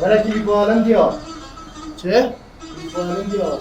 برای کی بیپالن دیا؟ چه؟ بیپالن دیا.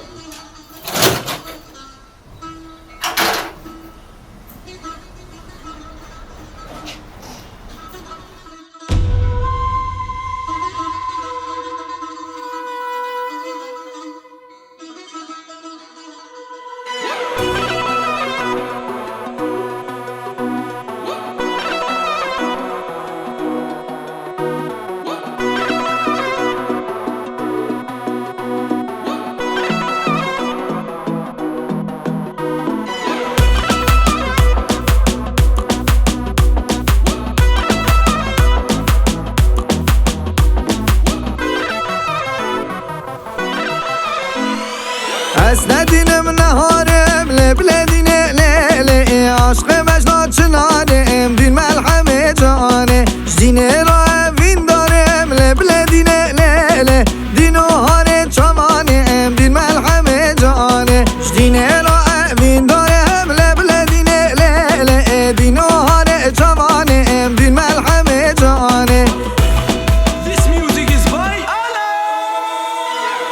از ندینم نهارم لبلدینه لیله عشق مجنا چنانم دین ملحمه جانه جدینه را اوین دارم لبلدینه لیله دینو هاره چمانم دین ملحمه جانه جدینه را اوین دارم لبلدینه لیله دینو هاره چمانم دین ملحمه جانه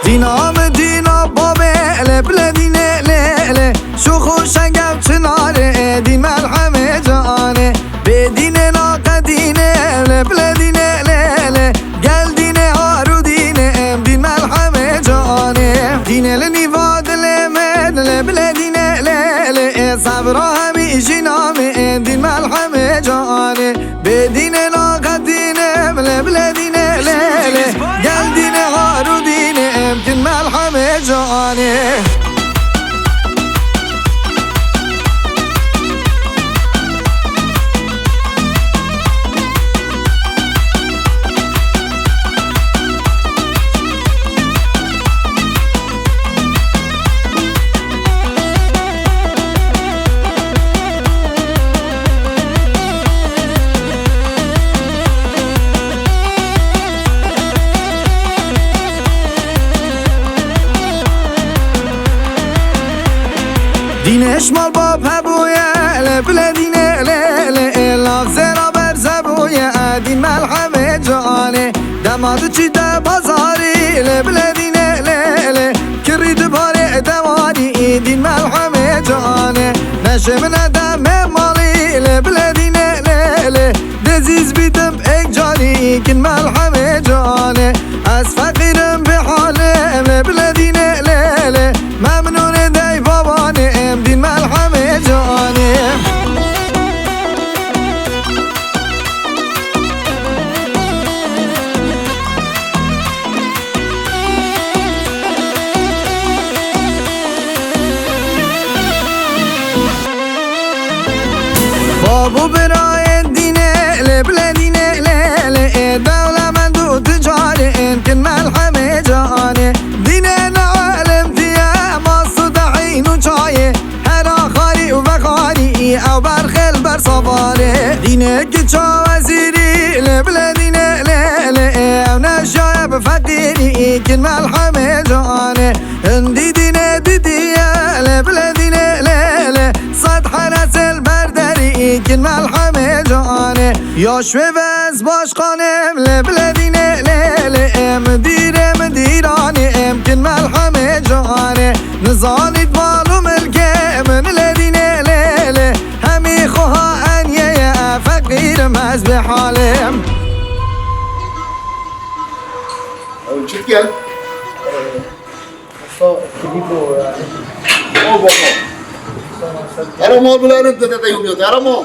دینا بابه لبلدینه لیله شو خوشنگم چناره دین ملحمه جانه بدینه ناقدینه لبلدینه لیله گل دینه هارو دینه دین ملحمه جانه دینه لنیواد لمن لبلدینه لیله صبرا همیشی نامه دین ملحمه جانه بدینه ناقدینه لبلدینه لیله گل دینه هارو دینه دین ملحمه جانه دینش مال باب هبویه لبلدینه لیله لغزه بر زبویه دین ملحمه جانه دماد چی ده بازاری لبلدینه لیله کرید باره دوانی دین ملحمه جانه نشم ندم مالی لبلدینه لیله دزیز بیدم ایک جانی کن ملحمه جانه از فقیرم به حالم لبلدینه لیله ممنون دی بابانه دین ملحمه جانه بابو برای دینه لبلدینه لیله دولمند و تجاره کن ملحمه جانه دینه نعلم دیه ماست دعین و چایه هر آخاری و بخاری او برخل بر صباره دینه که چا وزیری لبلدینه لیله او نشایه بفقیری کن ملحمه جانه هندی دینه دیدیه لبلدینه لیله صد حرس البردری کن ملحمه جانه یاشوه وز باشقانم لبلدینه لیله مدیرم دیرانم کن ملحمه جانه نزانید مالو ملکه من لدینه لیله همی خوها انیه فقیرم از به حالم چی کن؟ کلیپو او بابا هر مال بلارن تده تیومیو هر مال